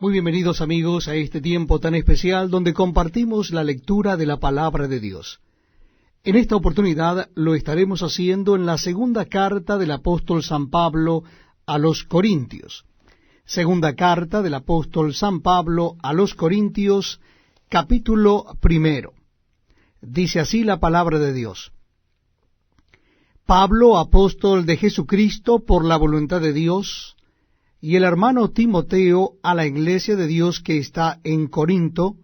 Muy bienvenidos amigos a este tiempo tan especial donde compartimos la lectura de la palabra de Dios. En esta oportunidad lo estaremos haciendo en la segunda carta del apóstol San Pablo a los Corintios. Segunda carta del apóstol San Pablo a los Corintios, capítulo 1. Dice así la palabra de Dios. Pablo, apóstol de Jesucristo por la voluntad de Dios, y el hermano Timoteo a la iglesia de Dios que está en Corinto,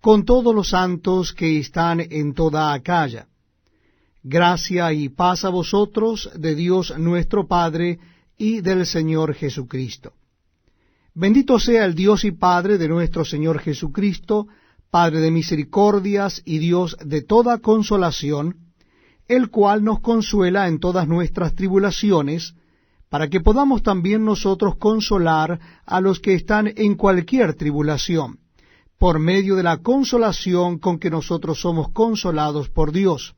con todos los santos que están en toda Acaya. Gracia y paz a vosotros de Dios nuestro Padre y del Señor Jesucristo. Bendito sea el Dios y Padre de nuestro Señor Jesucristo, Padre de misericordias y Dios de toda consolación, el cual nos consuela en todas nuestras tribulaciones, para que podamos también nosotros consolar a los que están en cualquier tribulación, por medio de la consolación con que nosotros somos consolados por Dios.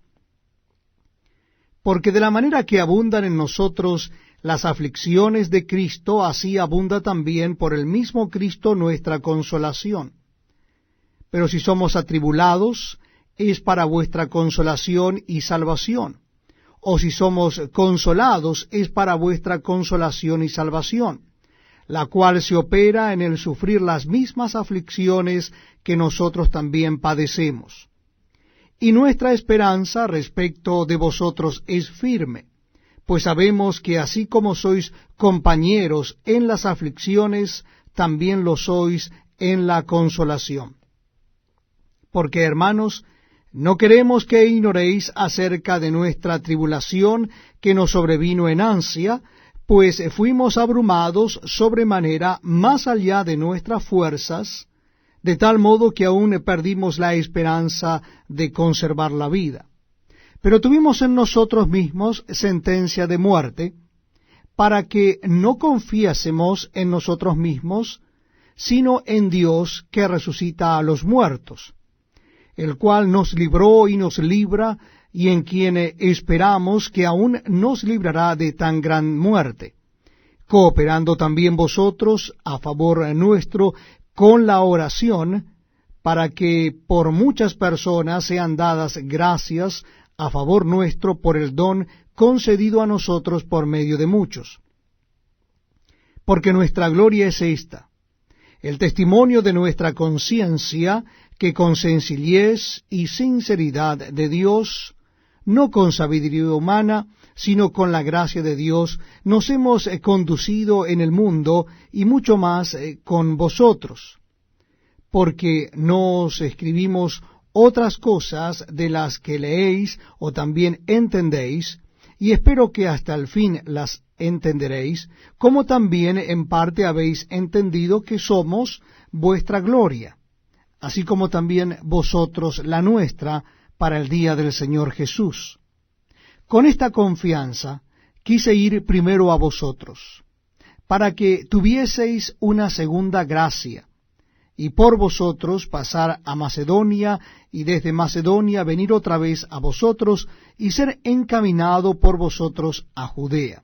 Porque de la manera que abundan en nosotros las aflicciones de Cristo, así abunda también por el mismo Cristo nuestra consolación. Pero si somos atribulados, es para vuestra consolación y salvación. O si somos consolados, es para vuestra consolación y salvación, la cual se opera en el sufrir las mismas aflicciones que nosotros también padecemos. Y nuestra esperanza respecto de vosotros es firme, pues sabemos que así como sois compañeros en las aflicciones, también lo sois en la consolación. Porque, hermanos, no queremos que ignoréis acerca de nuestra tribulación que nos sobrevino en ansia, pues fuimos abrumados sobremanera más allá de nuestras fuerzas, de tal modo que aún perdimos la esperanza de conservar la vida. Pero tuvimos en nosotros mismos sentencia de muerte, para que no confiásemos en nosotros mismos, sino en Dios que resucita a los muertos, el cual nos libró y nos libra, y en quien esperamos que aún nos librará de tan gran muerte, cooperando también vosotros a favor nuestro con la oración, para que por muchas personas sean dadas gracias a favor nuestro por el don concedido a nosotros por medio de muchos. Porque nuestra gloria es esta, el testimonio de nuestra conciencia, que con sencillez y sinceridad de Dios, no con sabiduría humana, sino con la gracia de Dios, nos hemos conducido en el mundo, y mucho más con vosotros, porque no os escribimos otras cosas de las que leéis o también entendéis, y espero que hasta el fin las entenderéis, como también en parte habéis entendido que somos vuestra gloria, así como también vosotros la nuestra, para el día del Señor Jesús. Con esta confianza quise ir primero a vosotros, para que tuvieseis una segunda gracia, y por vosotros pasar a Macedonia, y desde Macedonia venir otra vez a vosotros, y ser encaminado por vosotros a Judea.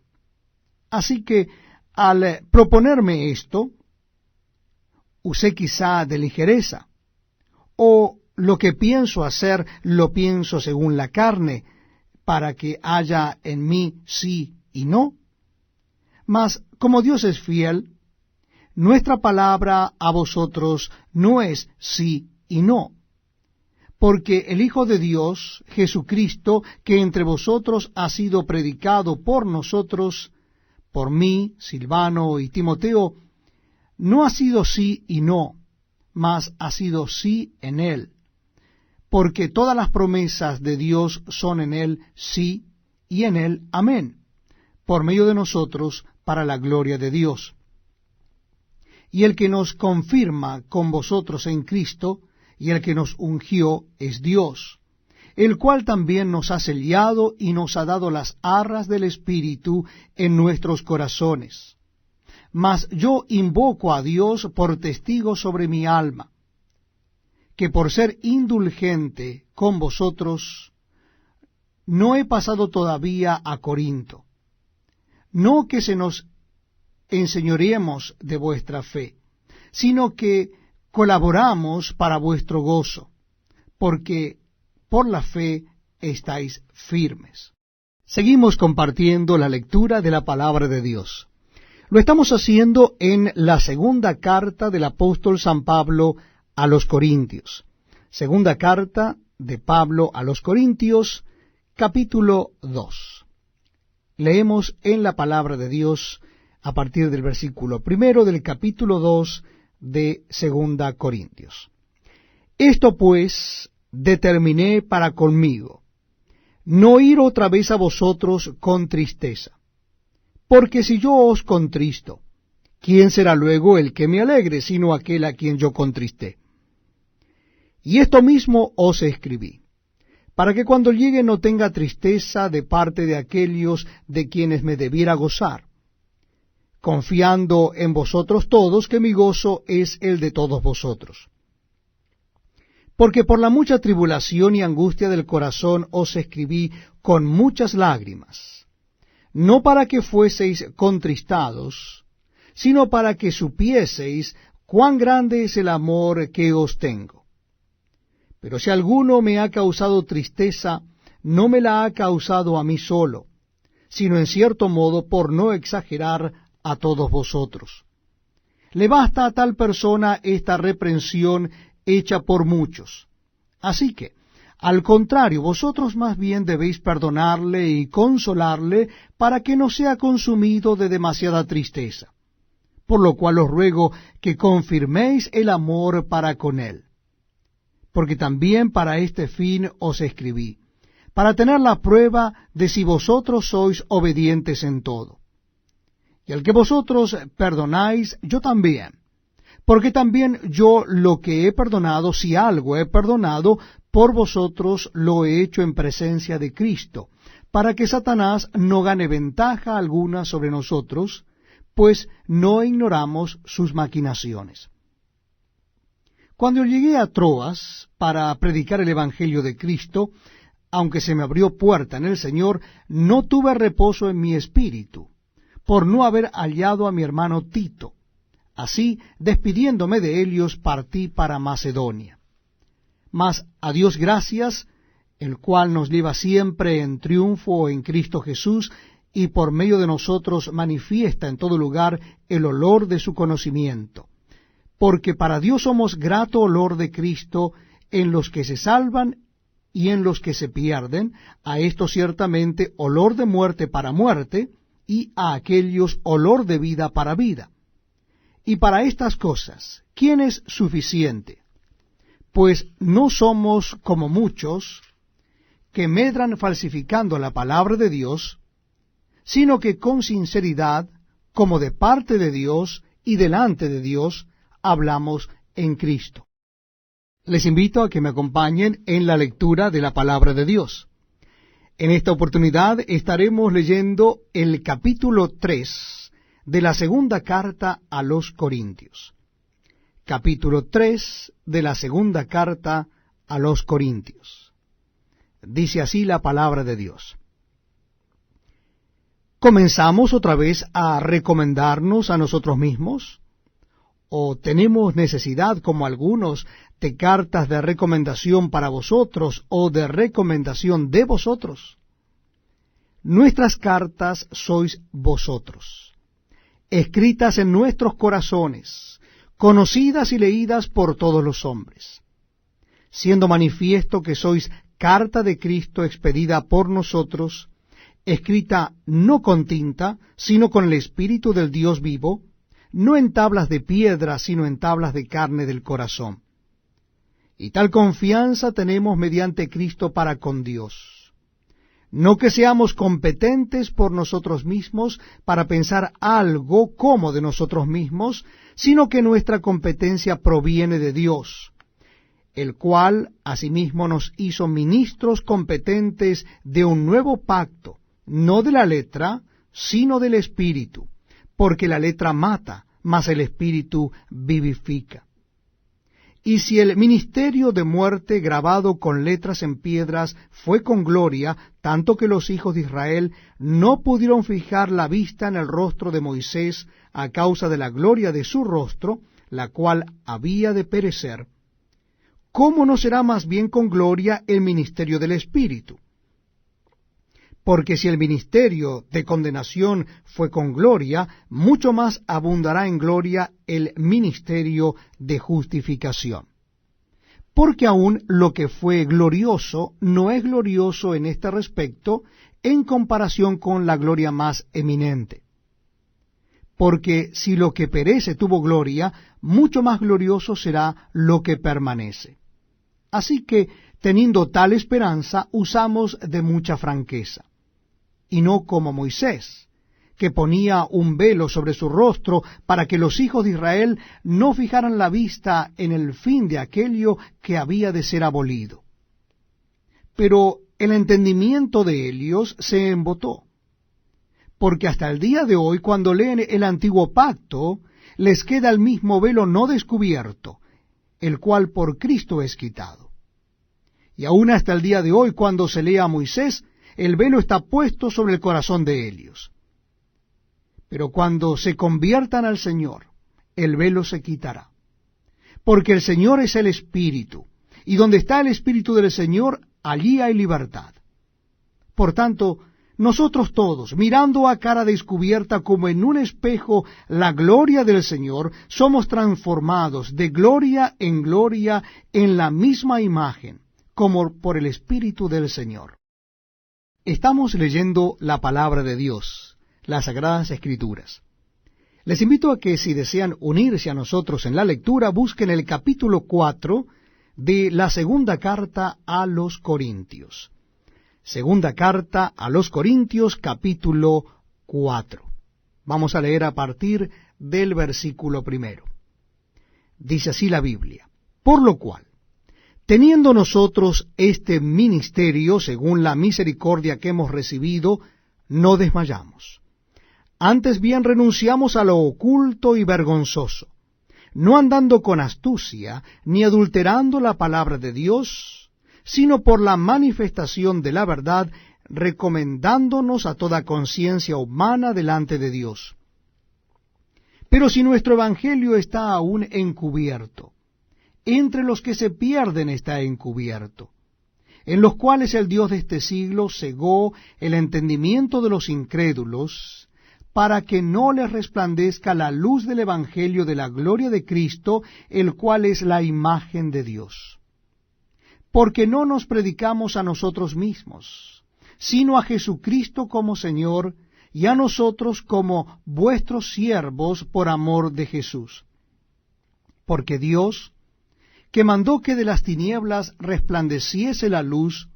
Así que, al proponerme esto, usé quizá de ligereza, o lo que pienso hacer lo pienso según la carne, para que haya en mí sí y no. Mas como Dios es fiel, nuestra palabra a vosotros no es sí y no, porque el Hijo de Dios, Jesucristo, que entre vosotros ha sido predicado por nosotros, por mí, Silvano y Timoteo, no ha sido sí y no, mas ha sido sí en él, porque todas las promesas de Dios son en él sí, y en él amén, por medio de nosotros, para la gloria de Dios. Y el que nos confirma con vosotros en Cristo, y el que nos ungió, es Dios, el cual también nos ha sellado y nos ha dado las arras del Espíritu en nuestros corazones. Mas yo invoco a Dios por testigo sobre mi alma, que por ser indulgente con vosotros, no he pasado todavía a Corinto, no que se nos enseñoreemos de vuestra fe, sino que colaboramos para vuestro gozo, porque por la fe estáis firmes. Seguimos compartiendo la lectura de la palabra de Dios. Lo estamos haciendo en la segunda carta del apóstol San Pablo a los Corintios. Segunda carta de Pablo a los Corintios, capítulo 2. Leemos en la palabra de Dios a partir del versículo 1 del capítulo 2 de Segunda Corintios. Esto pues determiné para conmigo, no ir otra vez a vosotros con tristeza. Porque si yo os contristo, ¿quién será luego el que me alegre, sino aquel a quien yo contristé? Y esto mismo os escribí, para que cuando llegue no tenga tristeza de parte de aquellos de quienes me debiera gozar, confiando en vosotros todos que mi gozo es el de todos vosotros. Porque por la mucha tribulación y angustia del corazón os escribí con muchas lágrimas, no para que fueseis contristados, sino para que supieseis cuán grande es el amor que os tengo. Pero si alguno me ha causado tristeza, no me la ha causado a mí solo, sino en cierto modo, por no exagerar, a todos vosotros. Le basta a tal persona esta reprensión hecha por muchos. Así que, al contrario, vosotros más bien debéis perdonarle y consolarle para que no sea consumido de demasiada tristeza. Por lo cual os ruego que confirméis el amor para con él. Porque también para este fin os escribí, para tener la prueba de si vosotros sois obedientes en todo. Y al que vosotros perdonáis, yo también. Porque también yo lo que he perdonado, si algo he perdonado, por vosotros lo he hecho en presencia de Cristo, para que Satanás no gane ventaja alguna sobre nosotros, pues no ignoramos sus maquinaciones. Cuando llegué a Troas para predicar el Evangelio de Cristo, aunque se me abrió puerta en el Señor, no tuve reposo en mi espíritu, por no haber hallado a mi hermano Tito. Así, despidiéndome de ellos, partí para Macedonia. Mas a Dios gracias, el cual nos lleva siempre en triunfo en Cristo Jesús, y por medio de nosotros manifiesta en todo lugar el olor de su conocimiento. Porque para Dios somos grato olor de Cristo en los que se salvan y en los que se pierden, a esto ciertamente olor de muerte para muerte, y a aquellos olor de vida para vida. Y para estas cosas, ¿quién es suficiente? Pues no somos como muchos que medran falsificando la palabra de Dios, sino que con sinceridad, como de parte de Dios y delante de Dios, hablamos en Cristo. Les invito a que me acompañen en la lectura de la palabra de Dios. En esta oportunidad estaremos leyendo el capítulo 3 de la segunda carta a los Corintios. Capítulo 3 de la segunda carta a los Corintios. Dice así la palabra de Dios. ¿Comenzamos otra vez a recomendarnos a nosotros mismos? ¿O tenemos necesidad, como algunos, de cartas de recomendación para vosotros o de recomendación de vosotros? Nuestras cartas sois vosotros, escritas en nuestros corazones, conocidas y leídas por todos los hombres, siendo manifiesto que sois carta de Cristo expedida por nosotros, escrita no con tinta, sino con el Espíritu del Dios vivo, no en tablas de piedra, sino en tablas de carne del corazón. Y tal confianza tenemos mediante Cristo para con Dios. No que seamos competentes por nosotros mismos para pensar algo como de nosotros mismos, sino que nuestra competencia proviene de Dios, el cual asimismo nos hizo ministros competentes de un nuevo pacto, no de la letra, sino del Espíritu, porque la letra mata, mas el Espíritu vivifica. Y si el ministerio de muerte grabado con letras en piedras fue con gloria, tanto que los hijos de Israel no pudieron fijar la vista en el rostro de Moisés a causa de la gloria de su rostro, la cual había de perecer, ¿cómo no será más bien con gloria el ministerio del Espíritu? Porque si el ministerio de condenación fue con gloria, mucho más abundará en gloria el ministerio de justificación. Porque aún lo que fue glorioso no es glorioso en este respecto en comparación con la gloria más eminente. Porque si lo que perece tuvo gloria, mucho más glorioso será lo que permanece. Así que, teniendo tal esperanza, usamos de mucha franqueza, y no como Moisés, que ponía un velo sobre su rostro para que los hijos de Israel no fijaran la vista en el fin de aquello que había de ser abolido. Pero el entendimiento de ellos se embotó, porque hasta el día de hoy, cuando leen el antiguo pacto, les queda el mismo velo no descubierto, el cual por Cristo es quitado. Y aún hasta el día de hoy, cuando se lee a Moisés, el velo está puesto sobre el corazón de ellos. Pero cuando se conviertan al Señor, el velo se quitará. Porque el Señor es el Espíritu, y donde está el Espíritu del Señor, allí hay libertad. Por tanto, nosotros todos, mirando a cara descubierta como en un espejo la gloria del Señor, somos transformados de gloria en la misma imagen, como por el Espíritu del Señor. Estamos leyendo la palabra de Dios, las Sagradas Escrituras. Les invito a que si desean unirse a nosotros en la lectura, busquen el capítulo 4 de la segunda carta a los Corintios. Segunda carta a los Corintios, capítulo 4. Vamos a leer a partir del versículo 1. Dice así la Biblia: por lo cual, teniendo nosotros este ministerio, según la misericordia que hemos recibido, no desmayamos. Antes bien renunciamos a lo oculto y vergonzoso, no andando con astucia, ni adulterando la palabra de Dios, sino por la manifestación de la verdad, recomendándonos a toda conciencia humana delante de Dios. Pero si nuestro evangelio está aún encubierto, entre los que se pierden está encubierto, en los cuales el Dios de este siglo cegó el entendimiento de los incrédulos, para que no les resplandezca la luz del evangelio de la gloria de Cristo, el cual es la imagen de Dios. Porque no nos predicamos a nosotros mismos, sino a Jesucristo como Señor, y a nosotros como vuestros siervos por amor de Jesús. Porque Dios, que mandó que de las tinieblas resplandeciese la luz,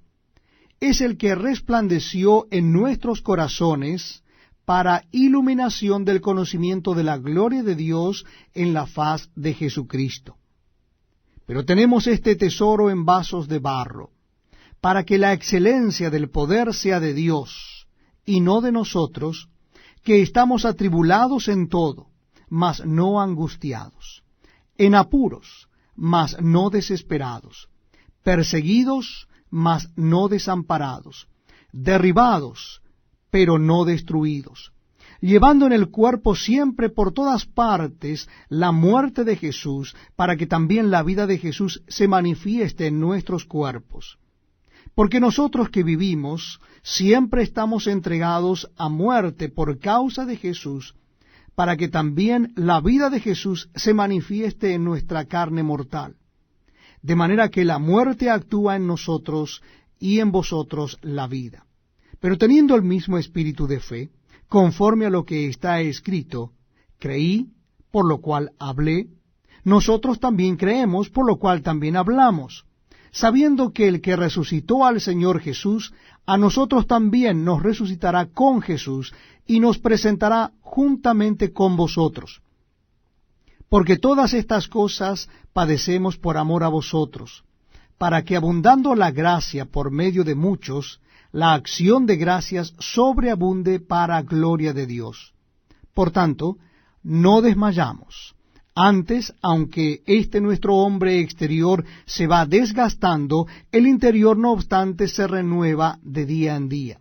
es el que resplandeció en nuestros corazones para iluminación del conocimiento de la gloria de Dios en la faz de Jesucristo. Pero tenemos este tesoro en vasos de barro, para que la excelencia del poder sea de Dios, y no de nosotros, que estamos atribulados en todo, mas no angustiados, en apuros, mas no desesperados, perseguidos, mas no desamparados, derribados, pero no destruidos, llevando en el cuerpo siempre por todas partes la muerte de Jesús, para que también la vida de Jesús se manifieste en nuestros cuerpos. Porque nosotros que vivimos siempre estamos entregados a muerte por causa de Jesús, para que también la vida de Jesús se manifieste en nuestra carne mortal. De manera que la muerte actúa en nosotros y en vosotros la vida. Pero teniendo el mismo espíritu de fe, conforme a lo que está escrito, creí, por lo cual hablé, nosotros también creemos, por lo cual también hablamos, sabiendo que el que resucitó al Señor Jesús, a nosotros también nos resucitará con Jesús, y nos presentará juntamente con vosotros. Porque todas estas cosas padecemos por amor a vosotros, para que abundando la gracia por medio de muchos, la acción de gracias sobreabunde para gloria de Dios. Por tanto, no desmayamos. Antes, aunque este nuestro hombre exterior se va desgastando, el interior no obstante se renueva de día en día.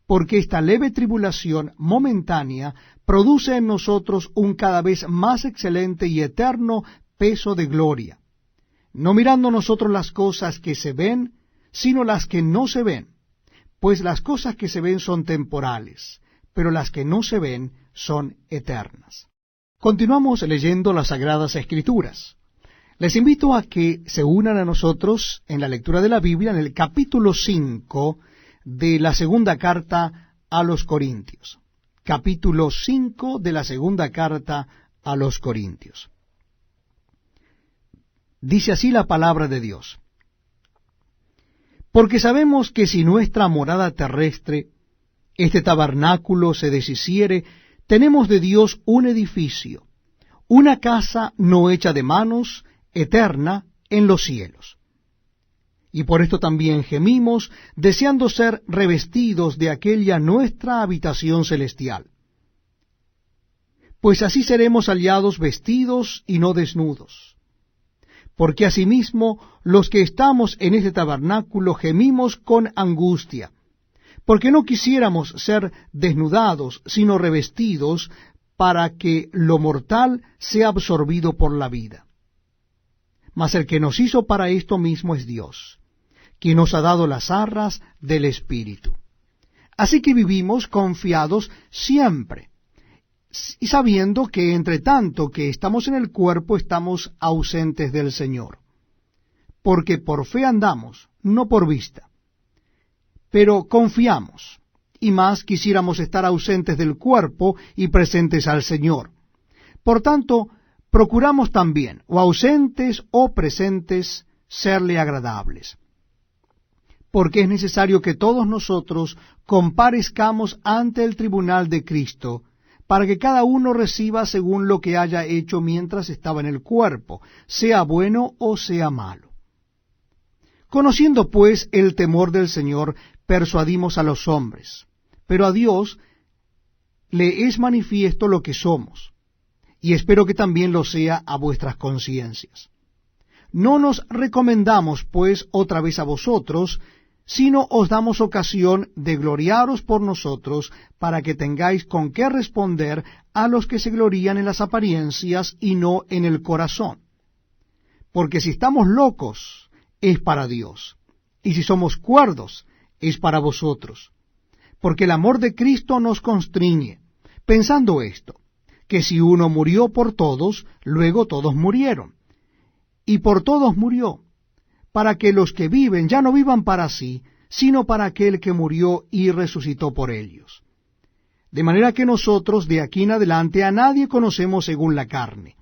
Porque esta leve tribulación momentánea produce en nosotros un cada vez más excelente y eterno peso de gloria, no mirando nosotros las cosas que se ven, sino las que no se ven, pues las cosas que se ven son temporales, pero las que no se ven son eternas. Continuamos leyendo las Sagradas Escrituras. Les invito a que se unan a nosotros en la lectura de la Biblia en el capítulo 5 de la segunda carta a los Corintios. Capítulo 5 de la segunda carta a los Corintios. Dice así la palabra de Dios: Porque sabemos que si nuestra morada terrestre, este tabernáculo, se deshiciere, tenemos de Dios un edificio, una casa no hecha de manos, eterna en los cielos. Y por esto también gemimos, deseando ser revestidos de aquella nuestra habitación celestial. Pues así seremos hallados vestidos y no desnudos. Porque asimismo los que estamos en este tabernáculo gemimos con angustia, porque no quisiéramos ser desnudados, sino revestidos, para que lo mortal sea absorbido por la vida. Mas el que nos hizo para esto mismo es Dios, quien nos ha dado las arras del Espíritu. Así que vivimos confiados siempre, y sabiendo que entre tanto que estamos en el cuerpo, estamos ausentes del Señor. Porque por fe andamos, no por vista. Pero confiamos, y más quisiéramos estar ausentes del cuerpo y presentes al Señor. Por tanto, procuramos también, o ausentes o presentes, serle agradables. Porque es necesario que todos nosotros comparezcamos ante el tribunal de Cristo, para que cada uno reciba según lo que haya hecho mientras estaba en el cuerpo, sea bueno o sea malo. Conociendo pues el temor del Señor, persuadimos a los hombres, pero a Dios le es manifiesto lo que somos, y espero que también lo sea a vuestras conciencias. No nos recomendamos, pues, otra vez a vosotros, sino os damos ocasión de gloriaros por nosotros, para que tengáis con qué responder a los que se glorían en las apariencias y no en el corazón. Porque si estamos locos, es para Dios, y si somos cuerdos, es para vosotros. Porque el amor de Cristo nos constriñe, pensando esto, que si uno murió por todos, luego todos murieron. Y por todos murió, para que los que viven ya no vivan para sí, sino para aquel que murió y resucitó por ellos. De manera que nosotros de aquí en adelante a nadie conocemos según la carne.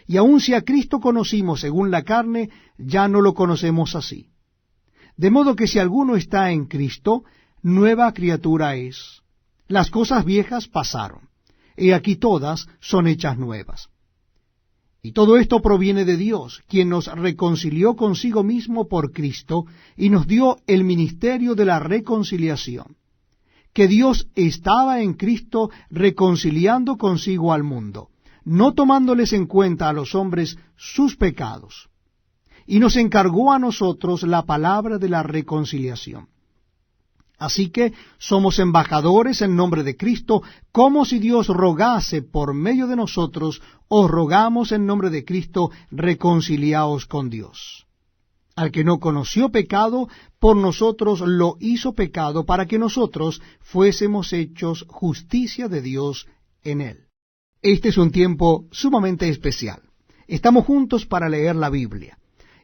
Y aun si a Cristo conocimos según la carne, ya no lo conocemos así. De modo que si alguno está en Cristo, nueva criatura es. Las cosas viejas pasaron, he aquí todas son hechas nuevas. Y todo esto proviene de Dios, quien nos reconcilió consigo mismo por Cristo, y nos dio el ministerio de la reconciliación. Que Dios estaba en Cristo reconciliando consigo al mundo, no tomándoles en cuenta a los hombres sus pecados, y nos encargó a nosotros la palabra de la reconciliación. Así que somos embajadores en nombre de Cristo, como si Dios rogase por medio de nosotros, os rogamos en nombre de Cristo, reconciliaos con Dios. Al que no conoció pecado, por nosotros lo hizo pecado, para que nosotros fuésemos hechos justicia de Dios en él. Este es un tiempo sumamente especial. Estamos juntos para leer la Biblia.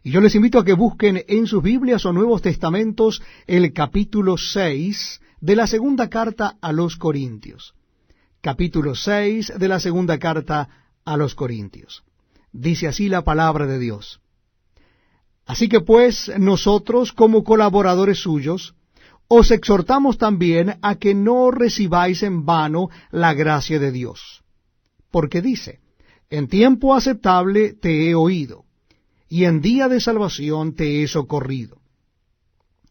Y yo les invito a que busquen en sus Biblias o Nuevos Testamentos el capítulo 6 de la segunda carta a los Corintios. Capítulo 6 de la segunda carta a los Corintios. Dice así la palabra de Dios. Así que pues nosotros, como colaboradores suyos, os exhortamos también a que no recibáis en vano la gracia de Dios. Porque dice, en tiempo aceptable te he oído, y en día de salvación te he socorrido.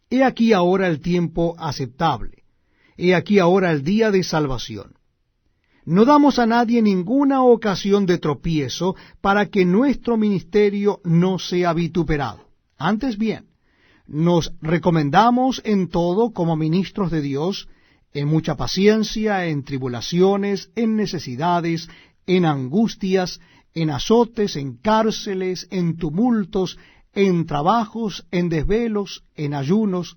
He aquí ahora el tiempo aceptable, he aquí ahora el día de salvación. No damos a nadie ninguna ocasión de tropiezo para que nuestro ministerio no sea vituperado. Antes bien, nos recomendamos en todo como ministros de Dios, en mucha paciencia, en tribulaciones, en necesidades, en angustias, en azotes, en cárceles, en tumultos, en trabajos, en desvelos, en ayunos,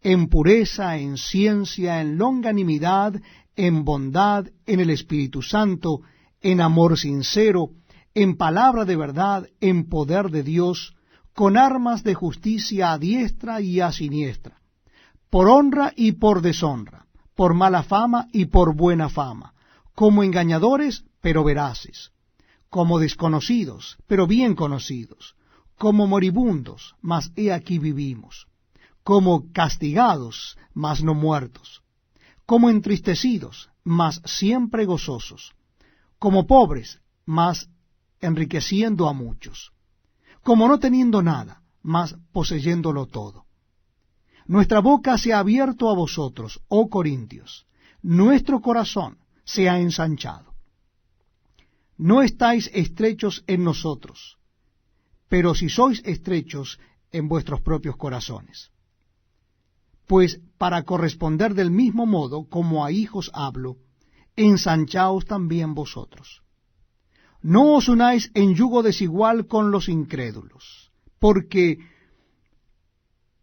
en pureza, en ciencia, en longanimidad, en bondad, en el Espíritu Santo, en amor sincero, en palabra de verdad, en poder de Dios, con armas de justicia a diestra y a siniestra, por honra y por deshonra, por mala fama y por buena fama, como engañadores, pero veraces, como desconocidos, pero bien conocidos, como moribundos, mas he aquí vivimos, como castigados, mas no muertos, como entristecidos, mas siempre gozosos, como pobres, mas enriqueciendo a muchos, como no teniendo nada, mas poseyéndolo todo. Nuestra boca se ha abierto a vosotros, oh Corintios, nuestro corazón se ha ensanchado. No estáis estrechos en nosotros, pero si sois estrechos en vuestros propios corazones. Pues para corresponder del mismo modo como a hijos hablo, ensanchaos también vosotros. No os unáis en yugo desigual con los incrédulos, porque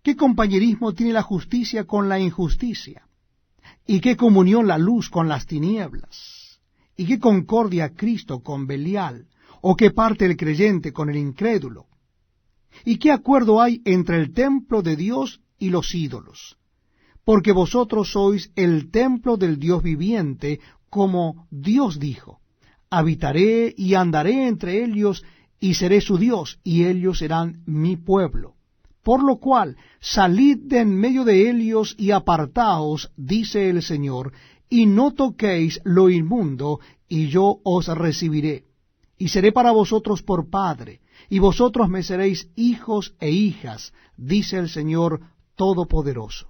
¿qué compañerismo tiene la justicia con la injusticia? ¿Y qué comunión la luz con las tinieblas? ¿Y qué concordia Cristo con Belial? ¿O qué parte el creyente con el incrédulo? ¿Y qué acuerdo hay entre el templo de Dios y los ídolos? Porque vosotros sois el templo del Dios viviente, como Dios dijo: habitaré y andaré entre ellos, y seré su Dios, y ellos serán mi pueblo. Por lo cual, salid de en medio de ellos y apartaos, dice el Señor, y no toquéis lo inmundo, y yo os recibiré. Y seré para vosotros por Padre, y vosotros me seréis hijos e hijas, dice el Señor Todopoderoso.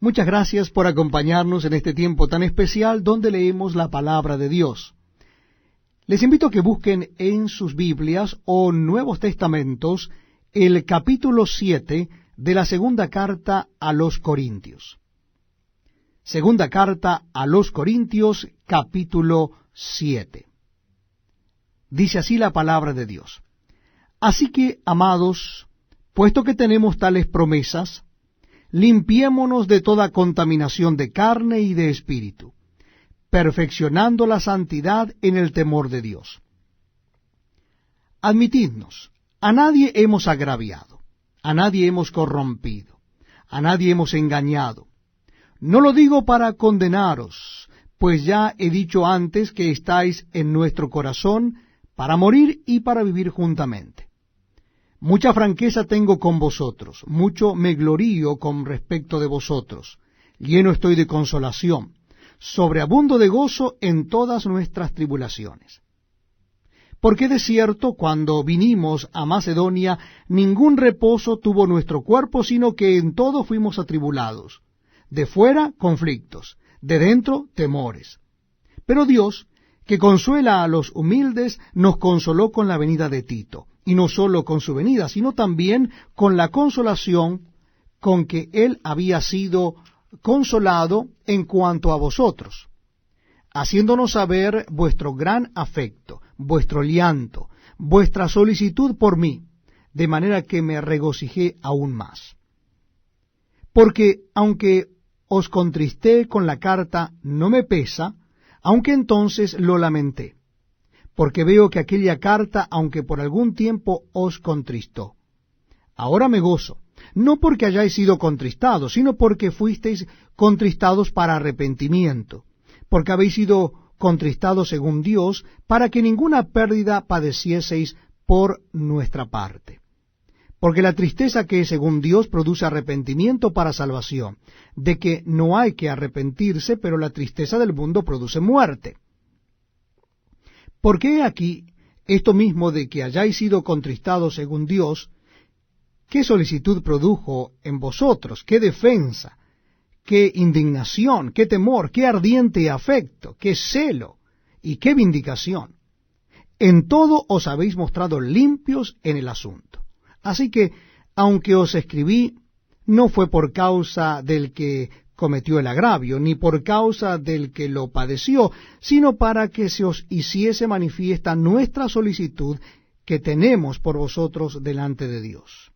Muchas gracias por acompañarnos en este tiempo tan especial donde leemos la palabra de Dios. Les invito a que busquen en sus Biblias o Nuevos Testamentos el capítulo 7 de la segunda carta a los Corintios. Segunda carta a los Corintios, capítulo 7. Dice así la palabra de Dios: Así que, amados, puesto que tenemos tales promesas, limpiémonos de toda contaminación de carne y de espíritu, perfeccionando la santidad en el temor de Dios. Admitidnos, a nadie hemos agraviado, a nadie hemos corrompido, a nadie hemos engañado. No lo digo para condenaros, pues ya he dicho antes que estáis en nuestro corazón para morir y para vivir juntamente. Mucha franqueza tengo con vosotros, mucho me glorío con respecto de vosotros, lleno estoy de consolación, sobreabundo de gozo en todas nuestras tribulaciones. Porque de cierto, cuando vinimos a Macedonia, ningún reposo tuvo nuestro cuerpo, sino que en todo fuimos atribulados. De fuera, conflictos; de dentro, temores. Pero Dios, que consuela a los humildes, nos consoló con la venida de Tito, y no sólo con su venida, sino también con la consolación con que él había sido consolado en cuanto a vosotros, haciéndonos saber vuestro gran afecto, vuestro llanto, vuestra solicitud por mí, de manera que me regocijé aún más. Porque aunque os contristé con la carta, no me pesa, aunque entonces lo lamenté, porque veo que aquella carta, aunque por algún tiempo os contristó, ahora me gozo, no porque hayáis sido contristados, sino porque fuisteis contristados para arrepentimiento, porque habéis sido contristados según Dios, para que ninguna pérdida padecieseis por nuestra parte. Porque la tristeza que según Dios produce arrepentimiento para salvación, de que no hay que arrepentirse, pero la tristeza del mundo produce muerte. Porque he aquí esto mismo de que hayáis sido contristados según Dios, ¿qué solicitud produjo en vosotros? ¿Qué defensa? ¿Qué indignación? ¿Qué temor? ¿Qué ardiente afecto? ¿Qué celo? ¿Y qué vindicación? En todo os habéis mostrado limpios en el asunto. Así que, aunque os escribí, no fue por causa del que cometió el agravio, ni por causa del que lo padeció, sino para que se os hiciese manifiesta nuestra solicitud que tenemos por vosotros delante de Dios.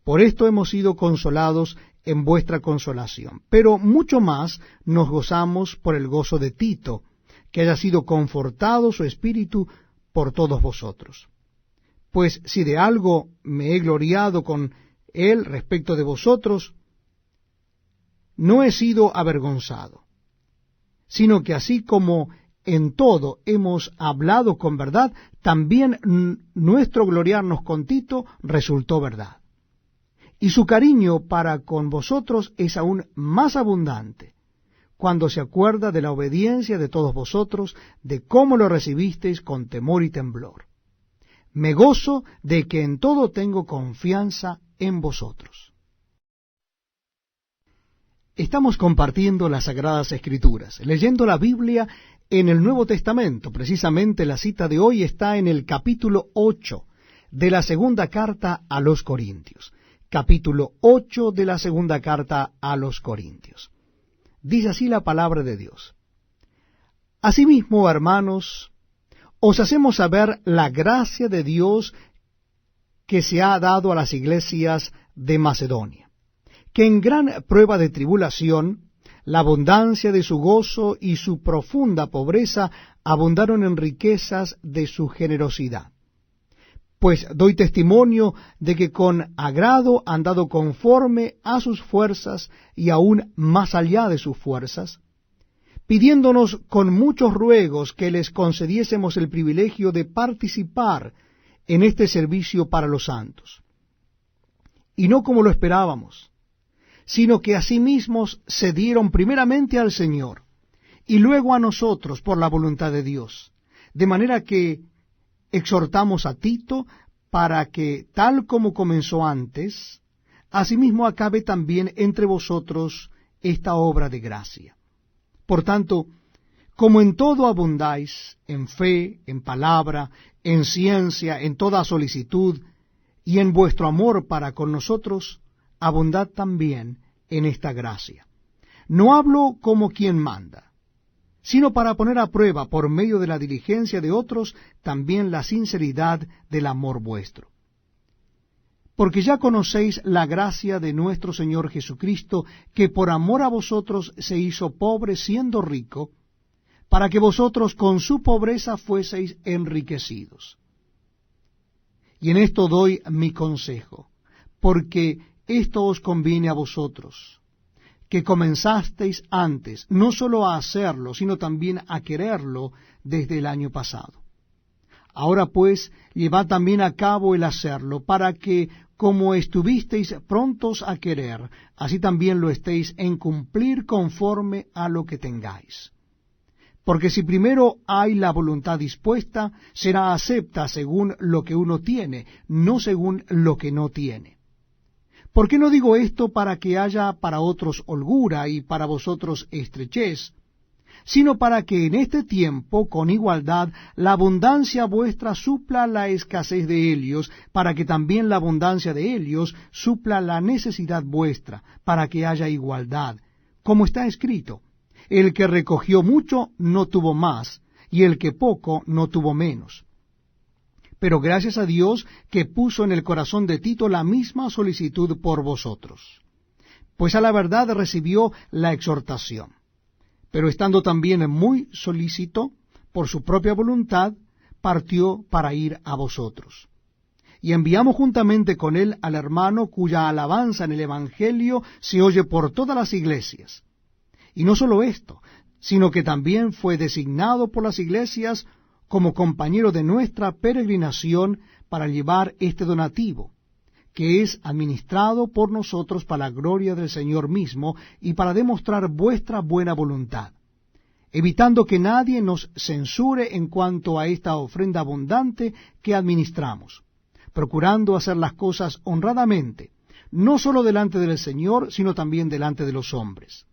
Por esto hemos sido consolados en vuestra consolación, pero mucho más nos gozamos por el gozo de Tito, que haya sido confortado su espíritu por todos vosotros. Pues si de algo me he gloriado con él respecto de vosotros, no he sido avergonzado, sino que así como en todo hemos hablado con verdad, también nuestro gloriarnos con Tito resultó verdad. Y su cariño para con vosotros es aún más abundante, cuando se acuerda de la obediencia de todos vosotros, de cómo lo recibisteis con temor y temblor. Me gozo de que en todo tengo confianza en vosotros. Estamos compartiendo las Sagradas Escrituras, leyendo la Biblia en el Nuevo Testamento. Precisamente la cita de hoy está en el capítulo 8 de la segunda carta a los Corintios. Capítulo 8 de la segunda carta a los Corintios. Dice así la palabra de Dios. Asimismo, hermanos, os hacemos saber la gracia de Dios que se ha dado a las iglesias de Macedonia, que en gran prueba de tribulación, la abundancia de su gozo y su profunda pobreza abundaron en riquezas de su generosidad. Pues doy testimonio de que con agrado han dado conforme a sus fuerzas y aún más allá de sus fuerzas, pidiéndonos con muchos ruegos que les concediésemos el privilegio de participar en este servicio para los santos. Y no como lo esperábamos, sino que asimismo se dieron primeramente al Señor, y luego a nosotros por la voluntad de Dios, de manera que exhortamos a Tito para que, tal como comenzó antes, asimismo acabe también entre vosotros esta obra de gracia. Por tanto, como en todo abundáis, en fe, en palabra, en ciencia, en toda solicitud, y en vuestro amor para con nosotros, abundad también en esta gracia. No hablo como quien manda, sino para poner a prueba, por medio de la diligencia de otros, también la sinceridad del amor vuestro. Porque ya conocéis la gracia de nuestro Señor Jesucristo, que por amor a vosotros se hizo pobre siendo rico, para que vosotros con su pobreza fueseis enriquecidos. Y en esto doy mi consejo, porque esto os conviene a vosotros, que comenzasteis antes, no sólo a hacerlo, sino también a quererlo desde el año pasado. Ahora pues, llevad también a cabo el hacerlo, para que, como estuvisteis prontos a querer, así también lo estéis en cumplir conforme a lo que tengáis. Porque si primero hay la voluntad dispuesta, será acepta según lo que uno tiene, no según lo que no tiene. ¿Por qué no digo esto para que haya para otros holgura y para vosotros estrechez, sino para que en este tiempo, con igualdad, la abundancia vuestra supla la escasez de ellos, para que también la abundancia de ellos supla la necesidad vuestra, para que haya igualdad? Como está escrito, el que recogió mucho no tuvo más, y el que poco no tuvo menos. Pero gracias a Dios que puso en el corazón de Tito la misma solicitud por vosotros. Pues a la verdad recibió la exhortación, pero estando también muy solícito, por su propia voluntad, partió para ir a vosotros. Y enviamos juntamente con él al hermano cuya alabanza en el Evangelio se oye por todas las iglesias. Y no solo esto, sino que también fue designado por las iglesias como compañero de nuestra peregrinación para llevar este donativo, que es administrado por nosotros para la gloria del Señor mismo y para demostrar vuestra buena voluntad, evitando que nadie nos censure en cuanto a esta ofrenda abundante que administramos, procurando hacer las cosas honradamente, no solo delante del Señor, sino también delante de los hombres.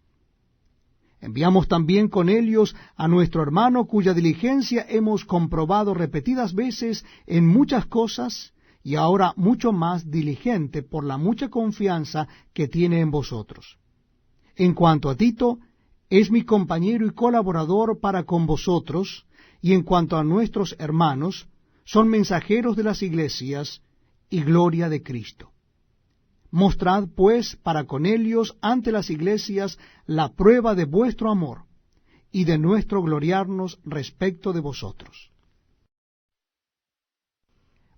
Enviamos también con ellos a nuestro hermano, cuya diligencia hemos comprobado repetidas veces en muchas cosas, y ahora mucho más diligente por la mucha confianza que tiene en vosotros. En cuanto a Tito, es mi compañero y colaborador para con vosotros, y en cuanto a nuestros hermanos, son mensajeros de las iglesias y gloria de Cristo. Mostrad, pues, para con ellos ante las iglesias la prueba de vuestro amor y de nuestro gloriarnos respecto de vosotros.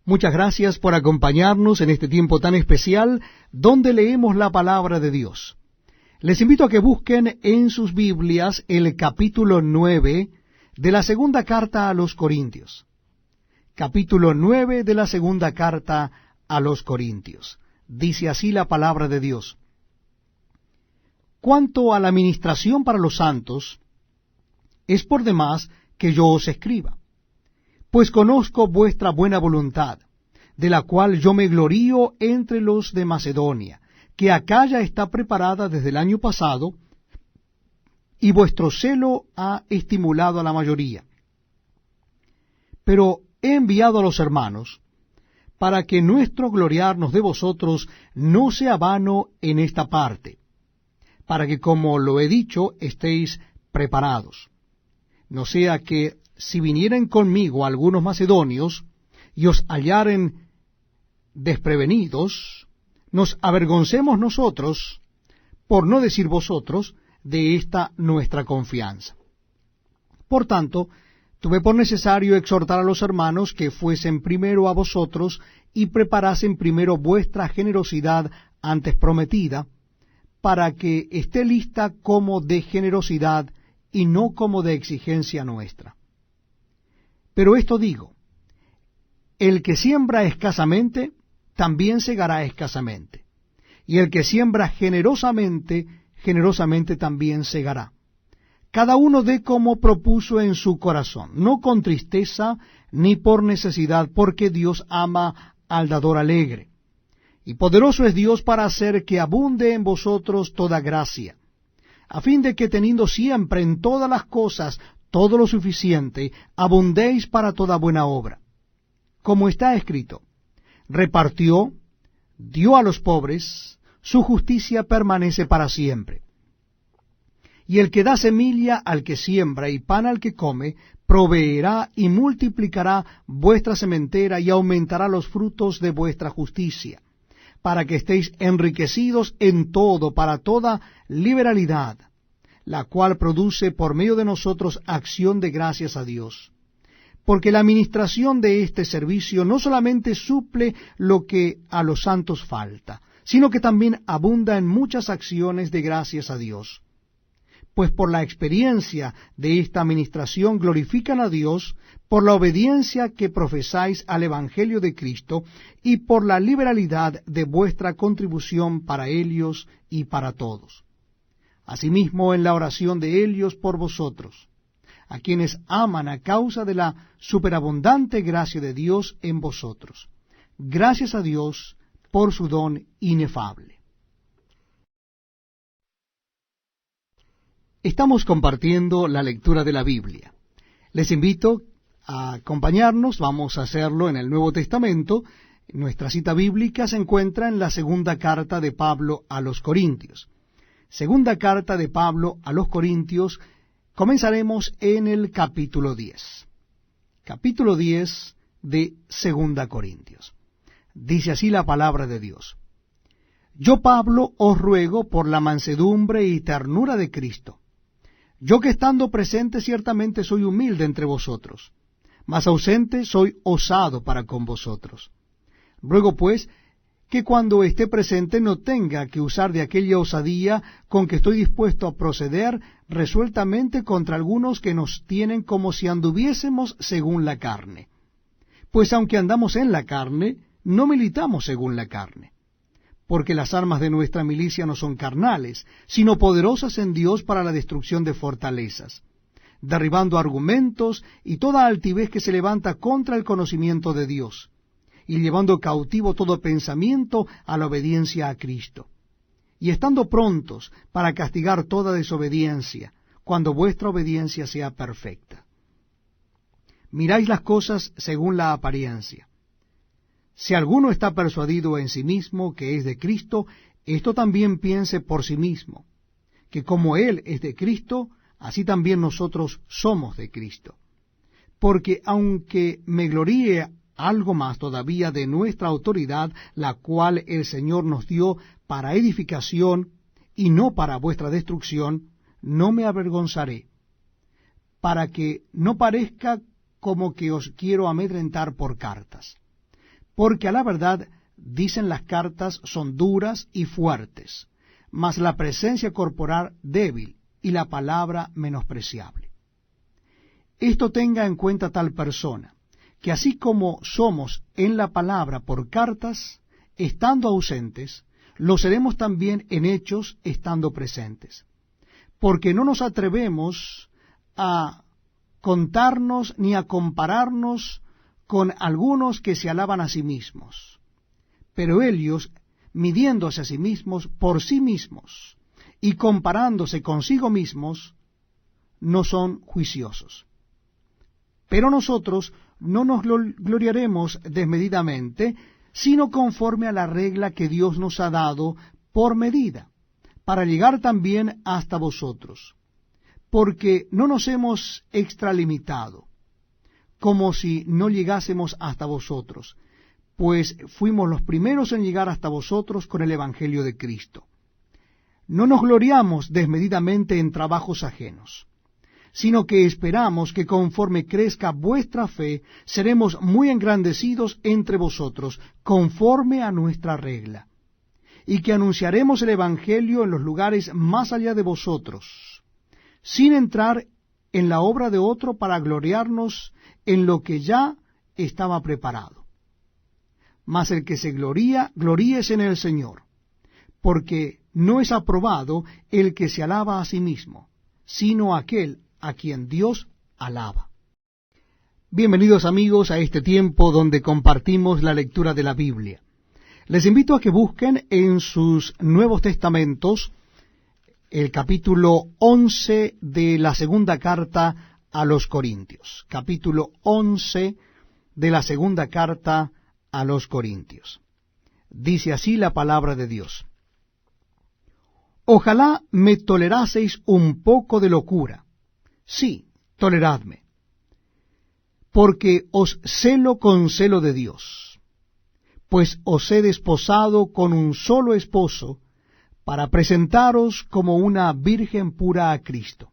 Muchas gracias por acompañarnos en este tiempo tan especial donde leemos la palabra de Dios. Les invito a que busquen en sus Biblias el capítulo 9 de la segunda carta a los Corintios. Capítulo 9 de la segunda carta a los Corintios. Dice así la palabra de Dios. Cuanto a la ministración para los santos, es por demás que yo os escriba, pues conozco vuestra buena voluntad, de la cual yo me glorío entre los de Macedonia, que Acaya está preparada desde el año pasado, y vuestro celo ha estimulado a la mayoría. Pero he enviado a los hermanos, para que nuestro gloriarnos de vosotros no sea vano en esta parte, para que, como lo he dicho, estéis preparados. No sea que, si vinieren conmigo algunos macedonios, y os hallaren desprevenidos, nos avergoncemos nosotros, por no decir vosotros, de esta nuestra confianza. Por tanto, tuve por necesario exhortar a los hermanos que fuesen primero a vosotros y preparasen primero vuestra generosidad antes prometida, para que esté lista como de generosidad y no como de exigencia nuestra. Pero esto digo, el que siembra escasamente, también segará escasamente, y el que siembra generosamente, generosamente también segará. Cada uno dé como propuso en su corazón, no con tristeza ni por necesidad, porque Dios ama al dador alegre. Y poderoso es Dios para hacer que abunde en vosotros toda gracia, a fin de que teniendo siempre en todas las cosas todo lo suficiente, abundéis para toda buena obra. Como está escrito, repartió, dio a los pobres, su justicia permanece para siempre. Y el que da semilla al que siembra y pan al que come, proveerá y multiplicará vuestra sementera y aumentará los frutos de vuestra justicia, para que estéis enriquecidos en todo, para toda liberalidad, la cual produce por medio de nosotros acción de gracias a Dios. Porque la administración de este servicio no solamente suple lo que a los santos falta, sino que también abunda en muchas acciones de gracias a Dios. Pues por la experiencia de esta administración glorifican a Dios por la obediencia que profesáis al Evangelio de Cristo y por la liberalidad de vuestra contribución para ellos y para todos. Asimismo en la oración de ellos por vosotros, a quienes aman a causa de la superabundante gracia de Dios en vosotros. Gracias a Dios por su don inefable. Estamos compartiendo la lectura de la Biblia. Les invito a acompañarnos, vamos a hacerlo en el Nuevo Testamento. Nuestra cita bíblica se encuentra en la segunda carta de Pablo a los Corintios. Segunda carta de Pablo a los Corintios, comenzaremos en el capítulo 10. Capítulo 10 de Segunda Corintios. Dice así la palabra de Dios. Yo, Pablo, os ruego por la mansedumbre y ternura de Cristo. Yo que estando presente ciertamente soy humilde entre vosotros, mas ausente soy osado para con vosotros. Ruego pues que cuando esté presente no tenga que usar de aquella osadía con que estoy dispuesto a proceder resueltamente contra algunos que nos tienen como si anduviésemos según la carne. Pues aunque andamos en la carne, no militamos según la carne. Porque las armas de nuestra milicia no son carnales, sino poderosas en Dios para la destrucción de fortalezas, derribando argumentos y toda altivez que se levanta contra el conocimiento de Dios, y llevando cautivo todo pensamiento a la obediencia a Cristo, y estando prontos para castigar toda desobediencia, cuando vuestra obediencia sea perfecta. Miráis las cosas según la apariencia. Si alguno está persuadido en sí mismo que es de Cristo, esto también piense por sí mismo, que como Él es de Cristo, así también nosotros somos de Cristo. Porque aunque me gloríe algo más todavía de nuestra autoridad, la cual el Señor nos dio para edificación y no para vuestra destrucción, no me avergonzaré, para que no parezca como que os quiero amedrentar por cartas. Porque a la verdad, dicen las cartas, son duras y fuertes, mas la presencia corporal débil y la palabra menospreciable. Esto tenga en cuenta tal persona, que así como somos en la palabra por cartas, estando ausentes, lo seremos también en hechos estando presentes. Porque no nos atrevemos a contarnos ni a compararnos con algunos que se alaban a sí mismos, pero ellos, midiéndose a sí mismos por sí mismos y comparándose consigo mismos, no son juiciosos. Pero nosotros no nos gloriaremos desmedidamente, sino conforme a la regla que Dios nos ha dado por medida, para llegar también hasta vosotros, porque no nos hemos extralimitado, como si no llegásemos hasta vosotros, pues fuimos los primeros en llegar hasta vosotros con el Evangelio de Cristo. No nos gloriamos desmedidamente en trabajos ajenos, sino que esperamos que conforme crezca vuestra fe, seremos muy engrandecidos entre vosotros, conforme a nuestra regla, y que anunciaremos el Evangelio en los lugares más allá de vosotros, sin entrar en la obra de otro para gloriarnos en lo que ya estaba preparado. Mas el que se gloría, gloríese en el Señor, porque no es aprobado el que se alaba a sí mismo, sino aquel a quien Dios alaba. Bienvenidos amigos a este tiempo donde compartimos la lectura de la Biblia. Les invito a que busquen en sus Nuevos Testamentos el capítulo 11 de la segunda carta a los Corintios. Capítulo 11 de la segunda carta a los Corintios. Dice así la palabra de Dios. Ojalá me toleraseis un poco de locura. Sí, toleradme, porque os celo con celo de Dios, pues os he desposado con un solo esposo, para presentaros como una virgen pura a Cristo.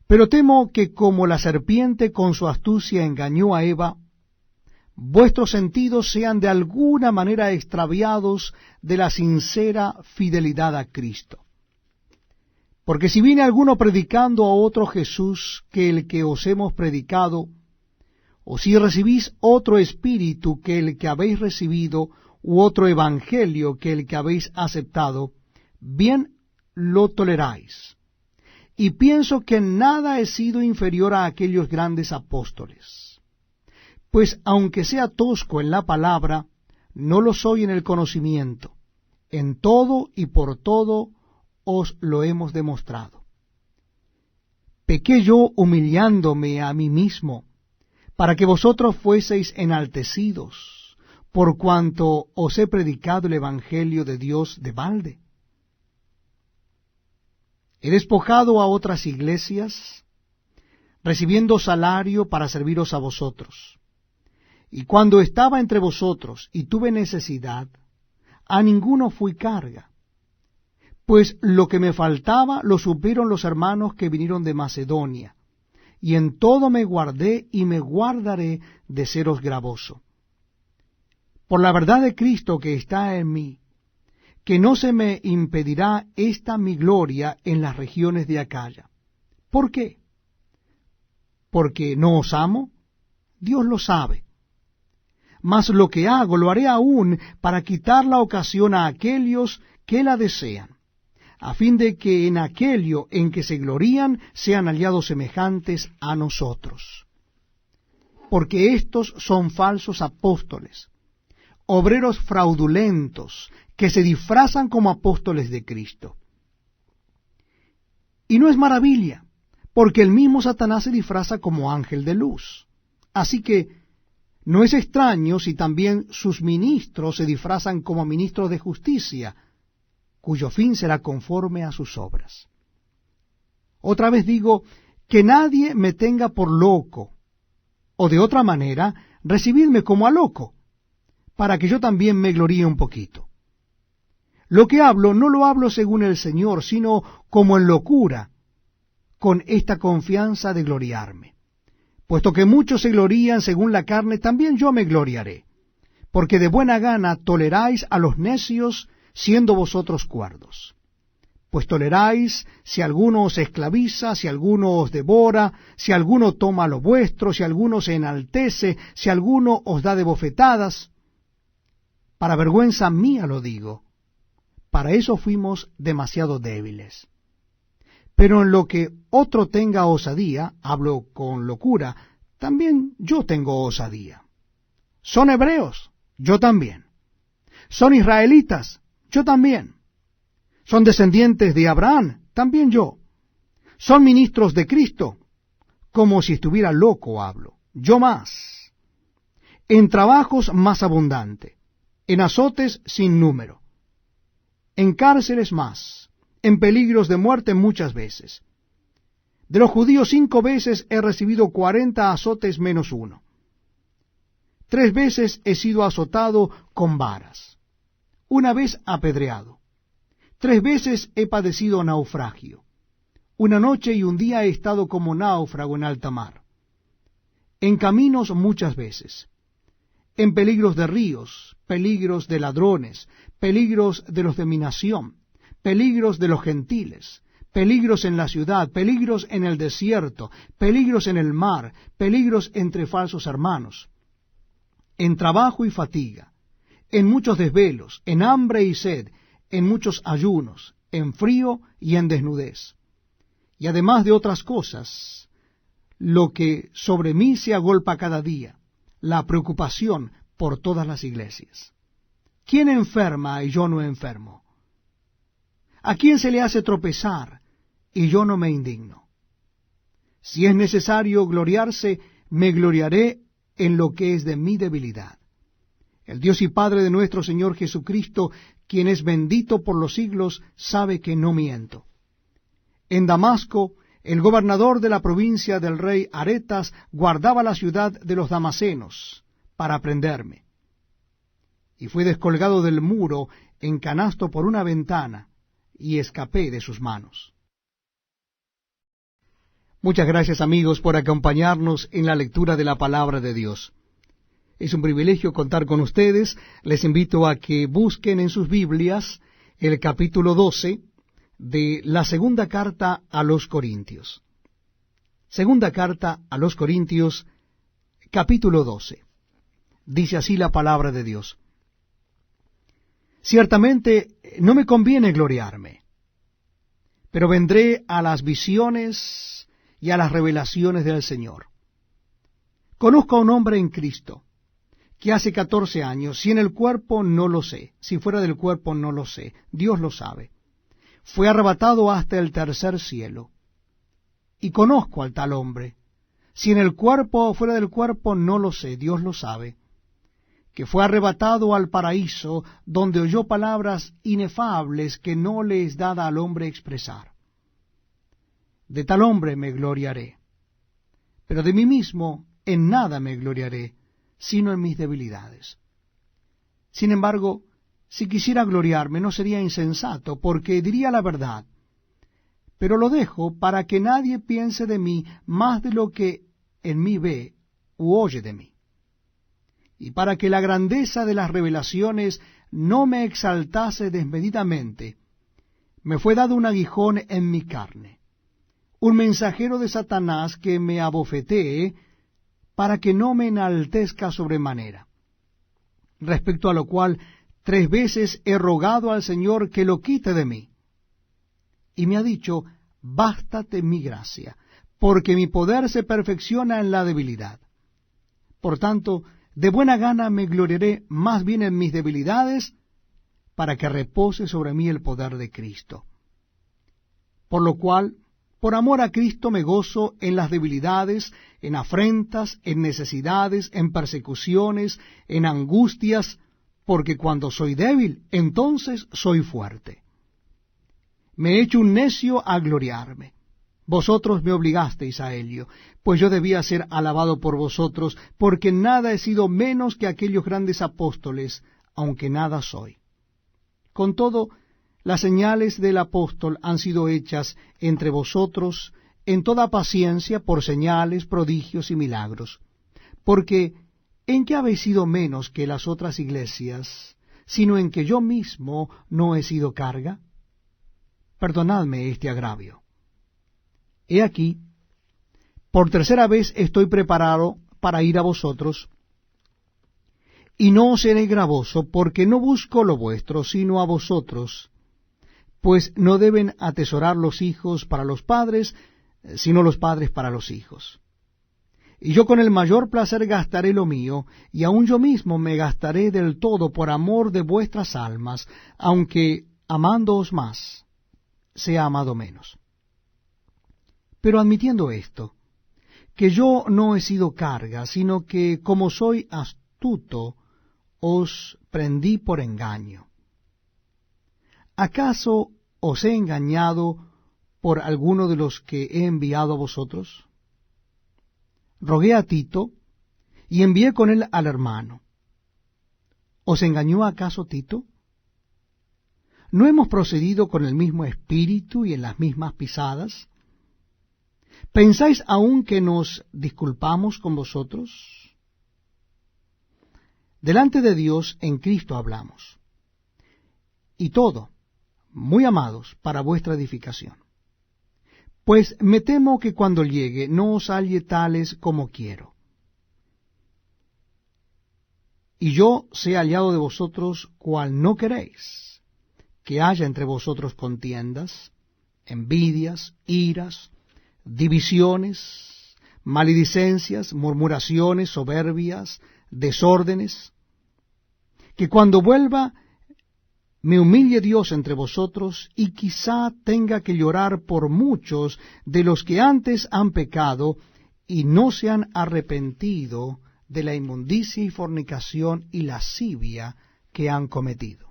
Pero temo que como la serpiente con su astucia engañó a Eva, vuestros sentidos sean de alguna manera extraviados de la sincera fidelidad a Cristo. Porque si viene alguno predicando a otro Jesús que el que os hemos predicado, o si recibís otro espíritu que el que habéis recibido, u otro evangelio que el que habéis aceptado, bien lo toleráis. Y pienso que en nada he sido inferior a aquellos grandes apóstoles. Pues aunque sea tosco en la palabra, no lo soy en el conocimiento. En todo y por todo os lo hemos demostrado. Pequé yo humillándome a mí mismo, para que vosotros fueseis enaltecidos, por cuanto os he predicado el Evangelio de Dios de balde. He despojado a otras iglesias, recibiendo salario para serviros a vosotros. Y cuando estaba entre vosotros y tuve necesidad, a ninguno fui carga. Pues lo que me faltaba lo supieron los hermanos que vinieron de Macedonia, y en todo me guardé y me guardaré de seros gravoso. Por la verdad de Cristo que está en mí, que no se me impedirá esta mi gloria en las regiones de Acaya. ¿Por qué? ¿Porque no os amo? Dios lo sabe. Mas lo que hago lo haré aún para quitar la ocasión a aquellos que la desean, a fin de que en aquello en que se glorían sean aliados semejantes a nosotros. Porque estos son falsos apóstoles, obreros fraudulentos, que se disfrazan como apóstoles de Cristo. Y no es maravilla, porque el mismo Satanás se disfraza como ángel de luz. Así que No es extraño si también sus ministros se disfrazan como ministros de justicia, cuyo fin será conforme a sus obras. Otra vez digo, que nadie me tenga por loco, o de otra manera, recibidme como a loco, para que yo también me gloríe un poquito. Lo que hablo no lo hablo según el Señor, sino como en locura, con esta confianza de gloriarme. Puesto que muchos se glorían según la carne, también yo me gloriaré, porque de buena gana toleráis a los necios, siendo vosotros cuerdos. Pues toleráis si alguno os esclaviza, si alguno os devora, si alguno toma lo vuestro, si alguno se enaltece, si alguno os da de bofetadas. Para vergüenza mía lo digo, para eso fuimos demasiado débiles. Pero en lo que otro tenga osadía, hablo con locura, también yo tengo osadía. ¿Son hebreos? Yo también. ¿Son israelitas? Yo también. ¿Son descendientes de Abraham? También yo. ¿Son ministros de Cristo? Como si estuviera loco hablo. Yo más. En trabajos más abundante. En azotes sin número. En cárceles más. En peligros de muerte muchas veces. De los judíos 5 veces he recibido 40 azotes menos uno. 3 veces he sido azotado con varas. 1 vez apedreado. 3 veces he padecido naufragio. 1 noche y 1 día he estado como náufrago en alta mar. En caminos muchas veces. En peligros de ríos, peligros de ladrones, peligros de los de mi nación, peligros de los gentiles, peligros en la ciudad, peligros en el desierto, peligros en el mar, peligros entre falsos hermanos, en trabajo y fatiga, en muchos desvelos, en hambre y sed, en muchos ayunos, en frío y en desnudez. Y además de otras cosas, lo que sobre mí se agolpa cada día, la preocupación por todas las iglesias. ¿Quién enferma y yo no enfermo? ¿A quién se le hace tropezar y yo no me indigno? Si es necesario gloriarse, me gloriaré en lo que es de mi debilidad. El Dios y Padre de nuestro Señor Jesucristo, quien es bendito por los siglos, sabe que no miento. En Damasco, el gobernador de la provincia del rey Aretas guardaba la ciudad de los damasenos para prenderme. Y fui descolgado del muro en canasto por una ventana, y escapé de sus manos. Muchas gracias, amigos, por acompañarnos en la lectura de la palabra de Dios. Es un privilegio contar con ustedes. Les invito a que busquen en sus Biblias el capítulo 12 de la segunda carta a los Corintios. Segunda carta a los Corintios, capítulo 12. Dice así la palabra de Dios. Ciertamente no me conviene gloriarme, pero vendré a las visiones y a las revelaciones del Señor. Conozco a un hombre en Cristo, que hace 14 años, si en el cuerpo no lo sé, si fuera del cuerpo no lo sé, Dios lo sabe, fue arrebatado hasta el tercer cielo. Y conozco al tal hombre, si en el cuerpo o fuera del cuerpo no lo sé, Dios lo sabe, que fue arrebatado al paraíso, donde oyó palabras inefables que no le es dada al hombre expresar. De tal hombre me gloriaré, pero de mí mismo en nada me gloriaré, sino en mis debilidades. Sin embargo, si quisiera gloriarme no sería insensato, porque diría la verdad, pero lo dejo para que nadie piense de mí más de lo que en mí ve u oye de mí. Y para que la grandeza de las revelaciones no me exaltase desmedidamente, me fue dado un aguijón en mi carne, un mensajero de Satanás que me abofetee, para que no me enaltezca sobremanera. Respecto a lo cual 3 veces he rogado al Señor que lo quite de mí. Y me ha dicho, bástate mi gracia, porque mi poder se perfecciona en la debilidad. Por tanto, de buena gana me gloriaré más bien en mis debilidades, para que repose sobre mí el poder de Cristo. Por Por amor a Cristo me gozo en las debilidades, en afrentas, en necesidades, en persecuciones, en angustias, porque cuando soy débil, entonces soy fuerte. Me he hecho un necio a gloriarme. Vosotros me obligasteis a ello, pues yo debía ser alabado por vosotros, porque nada he sido menos que aquellos grandes apóstoles, aunque nada soy. Con todo, las señales del apóstol han sido hechas entre vosotros en toda paciencia por señales, prodigios y milagros. Porque, ¿en qué habéis sido menos que las otras iglesias, sino en que yo mismo no he sido carga? Perdonadme este agravio. He aquí, por tercera vez estoy preparado para ir a vosotros, y no os seré gravoso, porque no busco lo vuestro, sino a vosotros, pues no deben atesorar los hijos para los padres, sino los padres para los hijos. Y yo con el mayor placer gastaré lo mío, y aun yo mismo me gastaré del todo por amor de vuestras almas, aunque amándoos más, sea amado menos. Pero admitiendo esto, que yo no he sido carga, sino que como soy astuto, os prendí por engaño. ¿Acaso os he engañado por alguno de los que he enviado a vosotros? Rogué a Tito, y envié con él al hermano. ¿Os engañó acaso Tito? ¿No hemos procedido con el mismo espíritu y en las mismas pisadas? ¿Pensáis aún que nos disculpamos con vosotros? Delante de Dios en Cristo hablamos, y todo, muy amados, para vuestra edificación. Pues me temo que cuando llegue no os halle tales como quiero. Y yo sea hallado de vosotros cual no queréis, que haya entre vosotros contiendas, envidias, iras, divisiones, maledicencias, murmuraciones, soberbias, desórdenes, que cuando vuelva me humille Dios entre vosotros, y quizá tenga que llorar por muchos de los que antes han pecado y no se han arrepentido de la inmundicia y fornicación y lascivia que han cometido.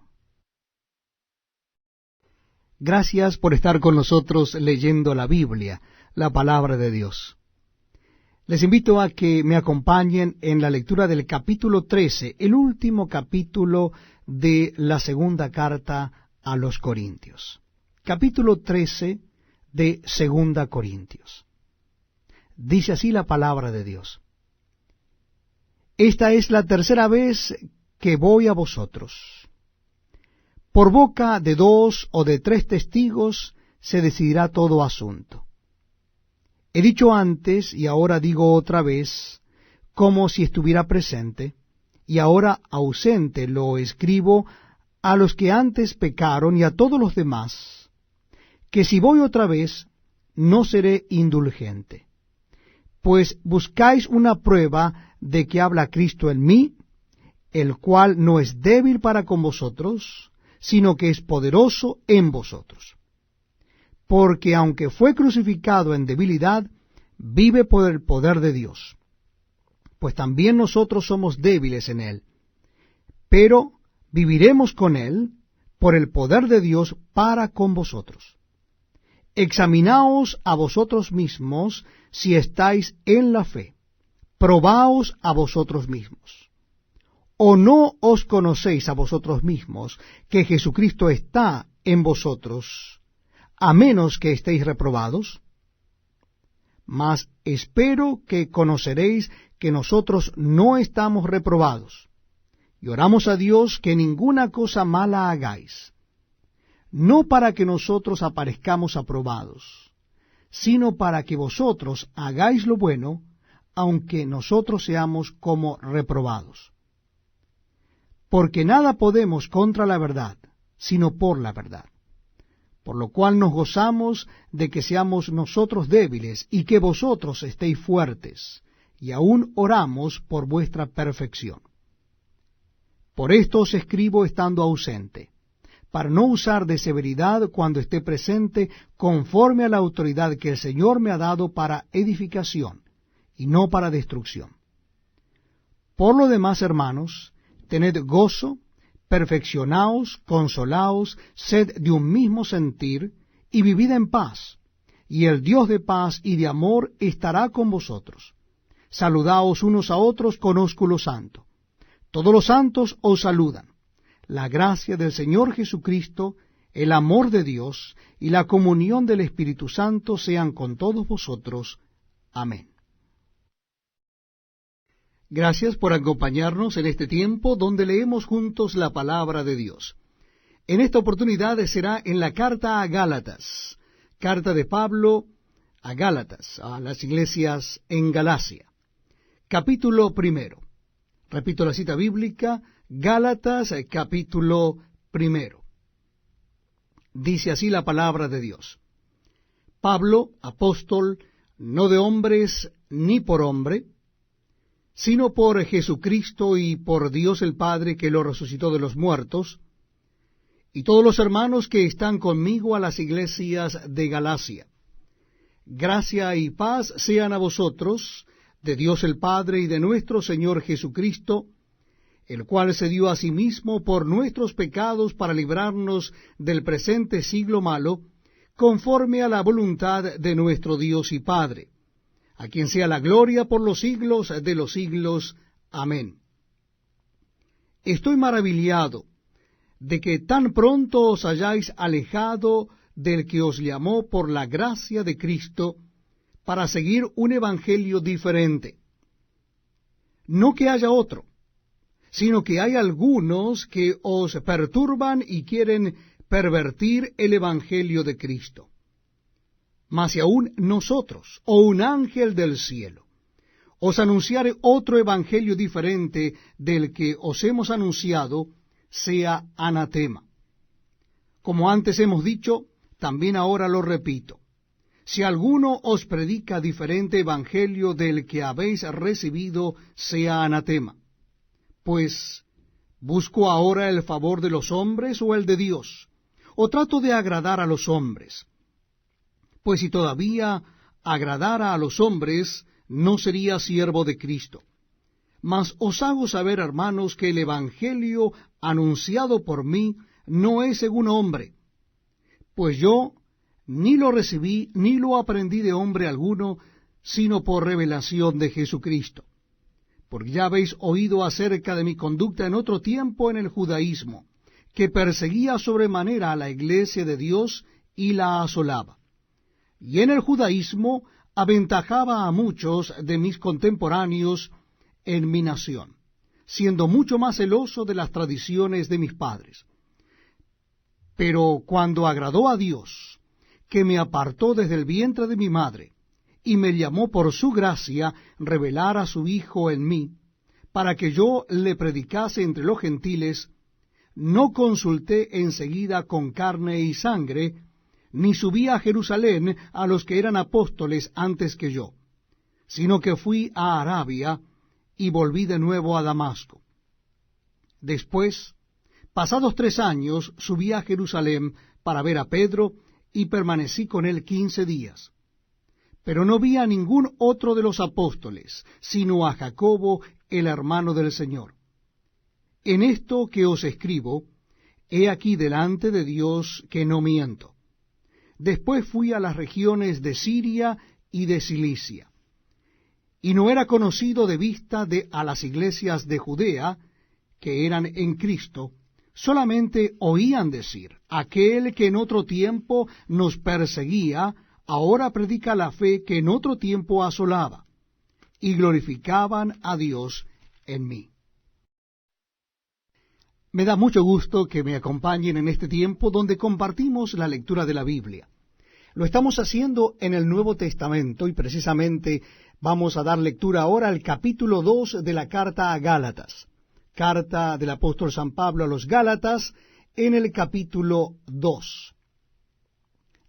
Gracias por estar con nosotros leyendo la Biblia, la palabra de Dios. Les invito a que me acompañen en la lectura del capítulo 13, el último capítulo de la segunda carta a los Corintios. Capítulo 13 de Segunda Corintios. Dice así la palabra de Dios. Esta es la tercera vez que voy a vosotros. Por boca de 2 o de 3 testigos se decidirá todo asunto. He dicho antes y ahora digo otra vez, como si estuviera presente, y ahora ausente lo escribo a los que antes pecaron y a todos los demás, que si voy otra vez, no seré indulgente. Pues buscáis una prueba de que habla Cristo en mí, el cual no es débil para con vosotros, sino que es poderoso en vosotros. Porque aunque fue crucificado en debilidad, vive por el poder de Dios. Pues también nosotros somos débiles en él, pero viviremos con él por el poder de Dios para con vosotros. Examinaos a vosotros mismos si estáis en la fe, probaos a vosotros mismos. ¿O no os conocéis a vosotros mismos que Jesucristo está en vosotros, a menos que estéis reprobados? Mas espero que conoceréis que nosotros no estamos reprobados, y oramos a Dios que ninguna cosa mala hagáis, no para que nosotros aparezcamos aprobados, sino para que vosotros hagáis lo bueno, aunque nosotros seamos como reprobados. Porque nada podemos contra la verdad, sino por la verdad. Por lo cual nos gozamos de que seamos nosotros débiles y que vosotros estéis fuertes, y aún oramos por vuestra perfección. Por esto os escribo estando ausente, para no usar de severidad cuando esté presente, conforme a la autoridad que el Señor me ha dado para edificación, y no para destrucción. Por lo demás, hermanos, tened gozo, perfeccionaos, consolaos, sed de un mismo sentir, y vivid en paz, y el Dios de paz y de amor estará con vosotros. Saludaos unos a otros con ósculo santo. Todos los santos os saludan. La gracia del Señor Jesucristo, el amor de Dios y la comunión del Espíritu Santo sean con todos vosotros. Amén. Gracias por acompañarnos en este tiempo donde leemos juntos la palabra de Dios. En esta oportunidad será en la carta a Gálatas, carta de Pablo a Gálatas, a las iglesias en Galacia. Capítulo 1. Repito la cita bíblica, Gálatas, capítulo 1. Dice así la palabra de Dios. Pablo, apóstol, no de hombres ni por hombre, sino por Jesucristo y por Dios el Padre que lo resucitó de los muertos, y todos los hermanos que están conmigo a las iglesias de Galacia. Gracia y paz sean a vosotros, de Dios el Padre y de nuestro Señor Jesucristo, el cual se dio a sí mismo por nuestros pecados para librarnos del presente siglo malo, conforme a la voluntad de nuestro Dios y Padre, a quien sea la gloria por los siglos de los siglos. Amén. Estoy maravillado de que tan pronto os hayáis alejado del que os llamó por la gracia de Cristo para seguir un evangelio diferente. No que haya otro, sino que hay algunos que os perturban y quieren pervertir el evangelio de Cristo. Mas si aún nosotros, o un ángel del cielo, os anunciare otro evangelio diferente del que os hemos anunciado, sea anatema. Como antes hemos dicho, también ahora lo repito. Si alguno os predica diferente evangelio del que habéis recibido, sea anatema. Pues, ¿busco ahora el favor de los hombres o el de Dios? ¿O trato de agradar a los hombres? Pues si todavía agradara a los hombres, no sería siervo de Cristo. Mas os hago saber, hermanos, que el evangelio anunciado por mí no es según hombre, pues yo ni lo recibí ni lo aprendí de hombre alguno, sino por revelación de Jesucristo. Porque ya habéis oído acerca de mi conducta en otro tiempo en el judaísmo, que perseguía sobremanera a la iglesia de Dios y la asolaba. Y en el judaísmo aventajaba a muchos de mis contemporáneos en mi nación, siendo mucho más celoso de las tradiciones de mis padres. Pero cuando agradó a Dios, que me apartó desde el vientre de mi madre, y me llamó por su gracia revelar a su Hijo en mí, para que yo le predicase entre los gentiles, no consulté enseguida con carne y sangre, ni subí a Jerusalén a los que eran apóstoles antes que yo, sino que fui a Arabia y volví de nuevo a Damasco. Después, pasados 3 años, subí a Jerusalén para ver a Pedro y permanecí con él 15 días. Pero no vi a ningún otro de los apóstoles, sino a Jacobo, el hermano del Señor. En esto que os escribo, he aquí delante de Dios que no miento. Después fui a las regiones de Siria y de Cilicia. Y no era conocido de vista a las iglesias de Judea, que eran en Cristo, solamente oían decir, aquel que en otro tiempo nos perseguía, ahora predica la fe que en otro tiempo asolaba, y glorificaban a Dios en mí. Me da mucho gusto que me acompañen en este tiempo donde compartimos la lectura de la Biblia. Lo estamos haciendo en el Nuevo Testamento y precisamente vamos a dar lectura ahora al capítulo 2 de la carta a Gálatas. Carta del apóstol San Pablo a los Gálatas en el capítulo 2.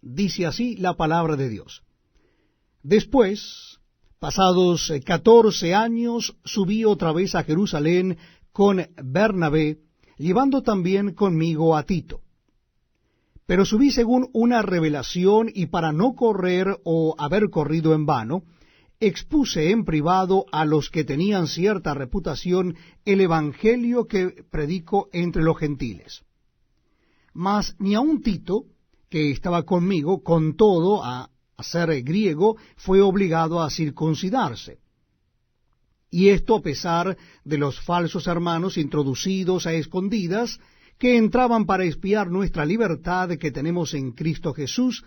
Dice así la palabra de Dios. Después, pasados 14 años, subí otra vez a Jerusalén con Bernabé, llevando también conmigo a Tito. Pero subí según una revelación, y para no correr o haber corrido en vano, expuse en privado a los que tenían cierta reputación el evangelio que predico entre los gentiles. Mas ni aun Tito, que estaba conmigo, con todo a ser griego, fue obligado a circuncidarse. Y esto a pesar de los falsos hermanos introducidos a escondidas, que entraban para espiar nuestra libertad que tenemos en Cristo Jesús,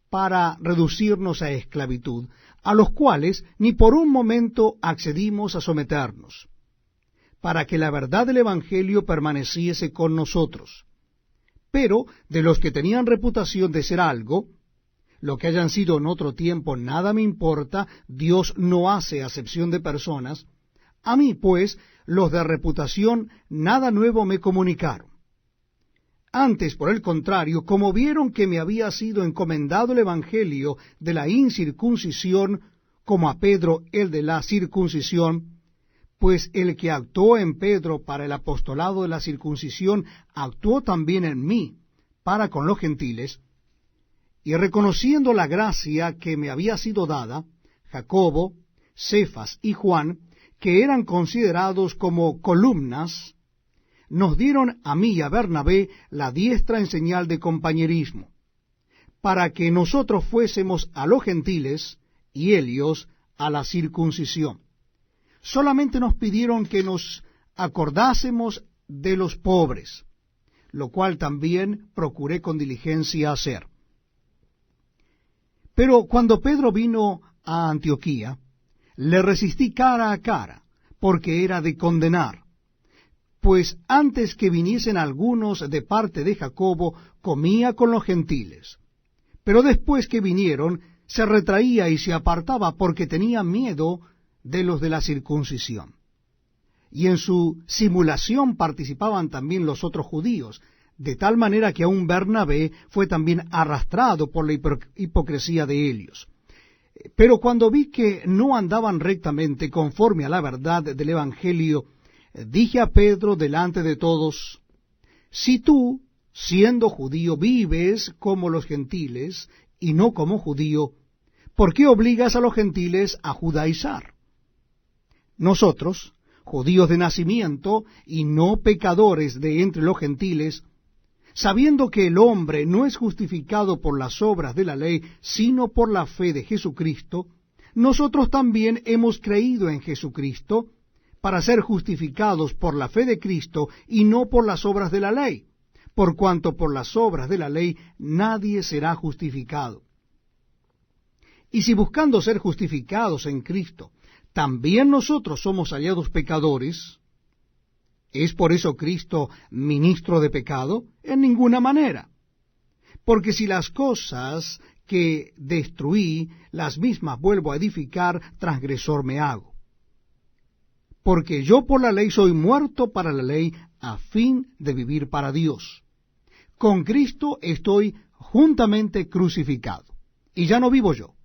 para reducirnos a esclavitud, a los cuales ni por un momento accedimos a someternos, para que la verdad del Evangelio permaneciese con nosotros. Pero de los que tenían reputación de ser algo, lo que hayan sido en otro tiempo nada me importa, Dios no hace acepción de personas. A mí, pues, los de reputación nada nuevo me comunicaron. Antes, por el contrario, como vieron que me había sido encomendado el evangelio de la incircuncisión, como a Pedro el de la circuncisión, pues el que actuó en Pedro para el apostolado de la circuncisión, actuó también en mí para con los gentiles, y reconociendo la gracia que me había sido dada, Jacobo, Cefas y Juan, que eran considerados como columnas, nos dieron a mí y a Bernabé la diestra en señal de compañerismo, para que nosotros fuésemos a los gentiles y ellos a la circuncisión. Solamente nos pidieron que nos acordásemos de los pobres, lo cual también procuré con diligencia hacer. Pero cuando Pedro vino a Antioquía, le resistí cara a cara, porque era de condenar. Pues antes que viniesen algunos de parte de Jacobo, comía con los gentiles. Pero después que vinieron, se retraía y se apartaba, porque tenía miedo de los de la circuncisión. Y en su simulación participaban también los otros judíos, de tal manera que aun Bernabé fue también arrastrado por la hipocresía de ellos. Pero cuando vi que no andaban rectamente conforme a la verdad del Evangelio, dije a Pedro delante de todos: si tú, siendo judío, vives como los gentiles y no como judío, ¿por qué obligas a los gentiles a judaizar? Nosotros, judíos de nacimiento y no pecadores de entre los gentiles, sabiendo que el hombre no es justificado por las obras de la ley, sino por la fe de Jesucristo, nosotros también hemos creído en Jesucristo, para ser justificados por la fe de Cristo y no por las obras de la ley, por cuanto por las obras de la ley nadie será justificado. Y si buscando ser justificados en Cristo, también nosotros somos hallados pecadores, ¿es por eso Cristo ministro de pecado? En ninguna manera. Porque si las cosas que destruí, las mismas vuelvo a edificar, transgresor me hago. Porque yo por la ley soy muerto para la ley, a fin de vivir para Dios. Con Cristo estoy juntamente crucificado. Y ya no vivo yo,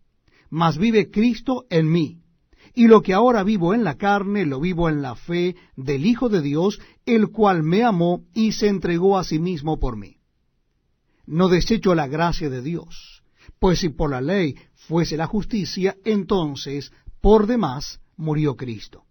mas vive Cristo en mí. Y lo que ahora vivo en la carne, lo vivo en la fe del Hijo de Dios, el cual me amó y se entregó a sí mismo por mí. No desecho la gracia de Dios, pues si por la ley fuese la justicia, entonces por demás murió Cristo.